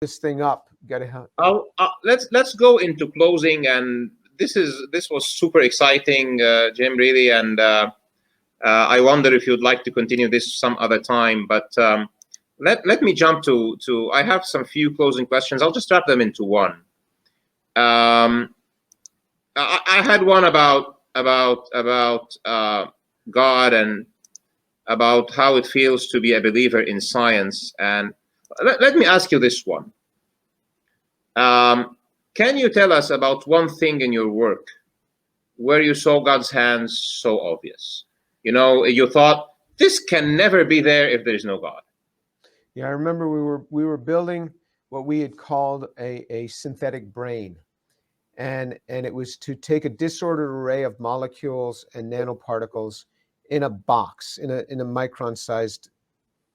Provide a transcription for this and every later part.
this thing up. Gotta help. Let's go into closing, and this was super exciting, Jim, really, and I wonder if you'd like to continue this some other time, but let me jump to I have some few closing questions. I'll just wrap them into one. I had one about God and about how it feels to be a believer in science. And let me ask you this one. Can you tell us about one thing in your work where you saw God's hands so obvious? You know, you thought, this can never be there if there is no God. Yeah, I remember we were building what we had called a synthetic brain. And it was to take a disordered array of molecules and nanoparticles in a box, in a micron-sized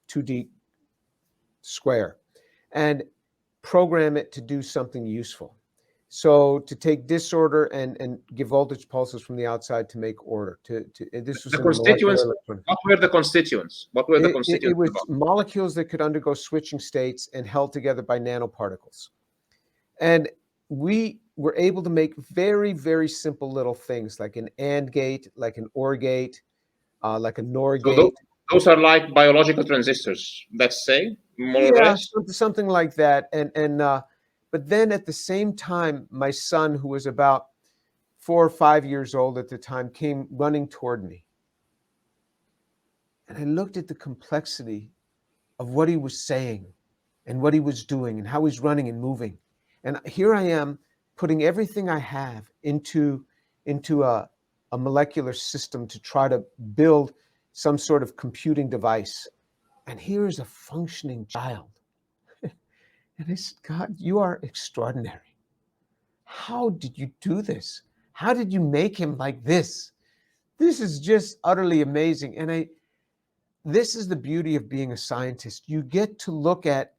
2D square, and program it to do something useful. So to take disorder and give voltage pulses from the outside to make order. This was the constituents. What were the constituents? What were the constituents? It was molecules that could undergo switching states and held together by nanoparticles. And we were able to make very, very simple little things like an AND gate, like an OR gate, like a NOR gate. So those are like biological transistors, let's say, more or less? Something like that. But then at the same time, my son, who was about 4 or 5 years old at the time, came running toward me. And I looked at the complexity of what he was saying and what he was doing and how he's running and moving. And here I am putting everything I have into a molecular system to try to build some sort of computing device. And here is a functioning child. And I said, God, you are extraordinary. How did you do this? How did you make him like this? This is just utterly amazing. And this is the beauty of being a scientist. You get to look at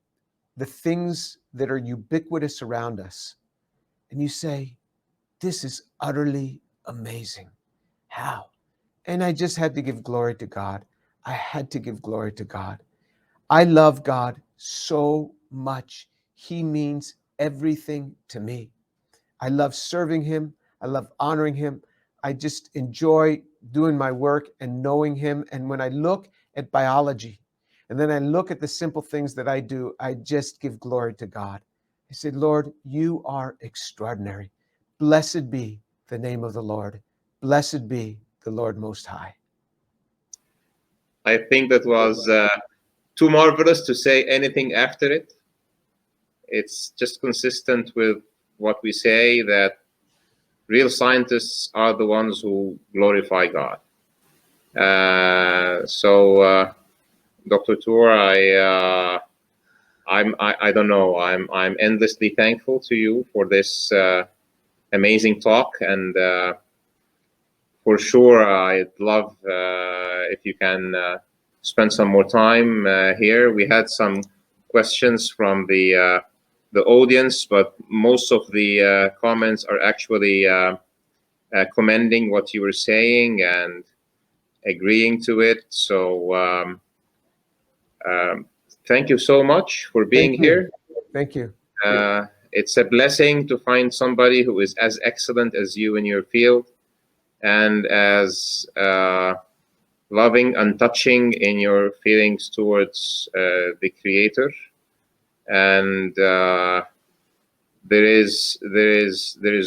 the things that are ubiquitous around us, and you say, this is utterly amazing. How? And I just had to give glory to God. I had to give glory to God. I love God so much. He means everything to me. I love serving him. I love honoring him. I just enjoy doing my work and knowing him. And when I look at biology, and then I look at the simple things that I do, I just give glory to God. I said, Lord, you are extraordinary. Blessed be the name of the Lord. Blessed be the Lord Most High. I think that was too marvelous to say anything after it. It's just consistent with what we say, that real scientists are the ones who glorify God. Dr. Tour, I don't know. I'm endlessly thankful to you for this amazing talk, and for sure, I'd love if you can spend some more time here. We had some questions from the audience, but most of the comments are actually commending what you were saying and agreeing to it. So thank you so much for being here. Thank you. It's a blessing to find somebody who is as excellent as you in your field and as loving and touching in your feelings towards the Creator. And there is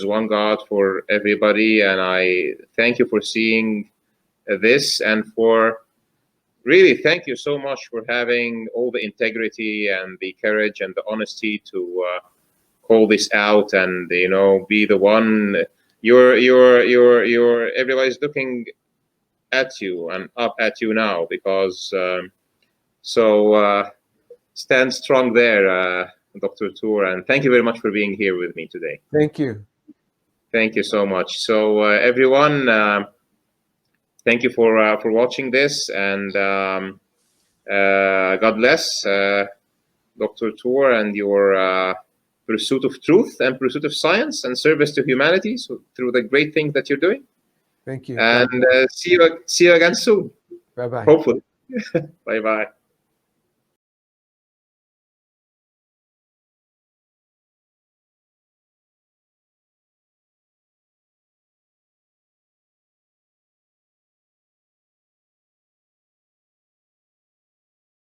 one God for everybody, and I thank you for seeing this, and for really thank you so much for having all the integrity and the courage and the honesty to call this out, and be the one. Everybody's looking at you and up at you now, because stand strong there, Dr. Tour, and thank you very much for being here with me today. Thank you. Thank you so much. So everyone, thank you for watching this, and God bless Dr. Tour and your pursuit of truth and pursuit of science and service to humanity through the great things that you're doing. Thank you. And see you again soon. Bye-bye. Hopefully. Bye-bye.